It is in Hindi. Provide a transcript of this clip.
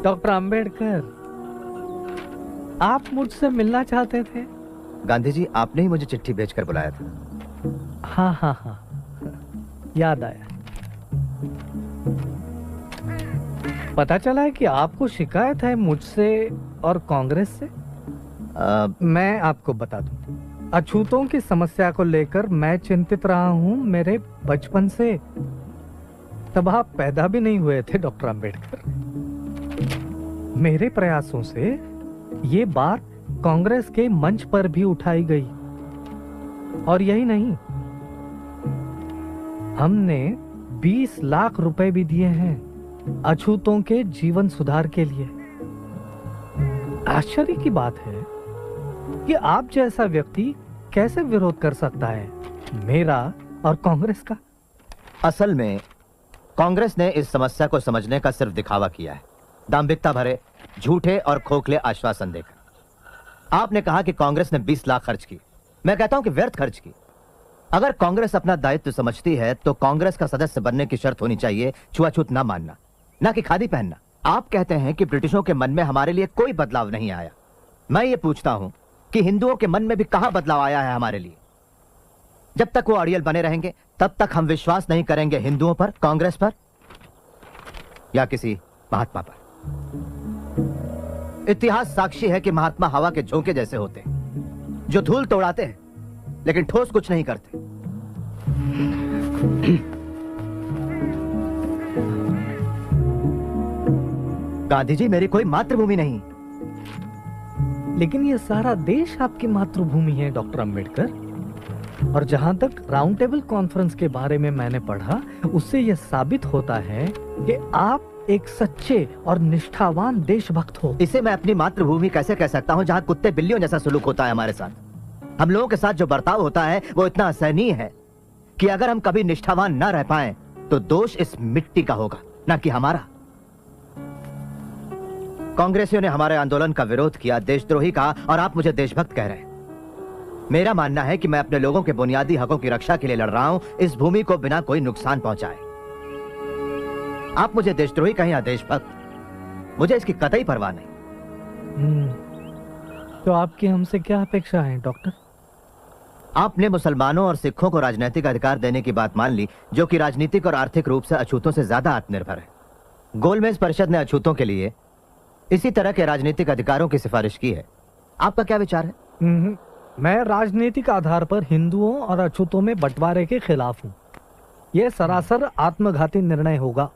डॉक्टर अंबेडकर, आप मुझसे मिलना चाहते थे? गांधी जी, आपने ही मुझे चिट्ठी भेजकर बुलाया था। हाँ हाँ हाँ, याद आया। पता चला है कि आपको शिकायत है मुझसे और कांग्रेस से। मैं आपको बता दूं, अछूतों की समस्या को लेकर मैं चिंतित रहा हूं मेरे बचपन से। तब आप पैदा भी नहीं हुए थे डॉक्टर अंबेडकर। मेरे प्रयासों से ये बात कांग्रेस के मंच पर भी उठाई गई, और यही नहीं, हमने 20 लाख रुपए भी दिए हैं अछूतों के जीवन सुधार के लिए। आश्चर्य की बात है कि आप जैसा व्यक्ति कैसे विरोध कर सकता है मेरा और कांग्रेस का। असल में कांग्रेस ने इस समस्या को समझने का सिर्फ दिखावा किया है, दांभिकता भरे झूठे और खोखले आश्वासन देकर। आपने कहा कि कांग्रेस ने 20 लाख खर्च की। मैं कहता हूं कि व्यर्थ खर्च की। अगर कांग्रेस अपना दायित्व समझती है तो कांग्रेस का सदस्य बनने की शर्त होनी चाहिए छुआछूत ना मानना, ना कि खादी पहनना। आप कहते हैं कि ब्रिटिशों के मन में हमारे लिए कोई बदलाव नहीं आया। मैं ये पूछता हूं कि हिंदुओं के मन में भी कहां बदलाव आया है हमारे लिए? जब तक वो अड़ियल बने रहेंगे तब तक हम विश्वास नहीं करेंगे हिंदुओं पर, कांग्रेस पर या किसी महात्मा पर। इतिहास साक्षी है कि महात्मा हवा के झोंके जैसे होते हैं, जो धूल तोड़ाते हैं लेकिन ठोस कुछ नहीं करते। गांधी जी, मेरी कोई मातृभूमि नहीं। लेकिन ये सारा देश आपकी मातृभूमि है डॉक्टर अंबेडकर। और जहां तक राउंड टेबल कॉन्फ्रेंस के बारे में मैंने पढ़ा, उससे यह साबित होता है कि आप एक सच्चे और निष्ठावान देशभक्त हो। इसे मैं अपनी मातृभूमि कैसे कह सकता हूं जहां कुत्ते बिल्लियों जैसा सलूक होता है हमारे साथ। हम लोगों के साथ जो बर्ताव होता है वो इतना असहनीय है कि अगर हम कभी निष्ठावान ना रह पाए तो दोष इस मिट्टी का होगा, ना कि हमारा। कांग्रेसियों ने हमारे आंदोलन का विरोध किया, देशद्रोही कहा, और आप मुझे देशभक्त कह रहे हैं। मेरा मानना है कि मैं अपने लोगों के बुनियादी हकों की रक्षा के लिए लड़ रहा हूं, इस भूमि को बिना कोई नुकसान पहुंचाए। आप मुझे देशद्रोही कहें या देशभक्त, मुझे इसकी कतई परवाह नहीं। तो आपकी हमसे क्या अपेक्षा है डॉक्टर? आपने मुसलमानों और सिखों को राजनीतिक अधिकार देने की बात मान ली, जो कि राजनीतिक और आर्थिक रूप से अछूतों से ज्यादा आत्मनिर्भर है। गोलमेज परिषद ने अछूतों के लिए इसी तरह के राजनीतिक अधिकारों की सिफारिश की है। आपका क्या विचार है? मैं राजनीतिक आधार पर हिंदुओं और अछूतों में बंटवारे के खिलाफ हूं। यह सरासर आत्मघाती निर्णय होगा।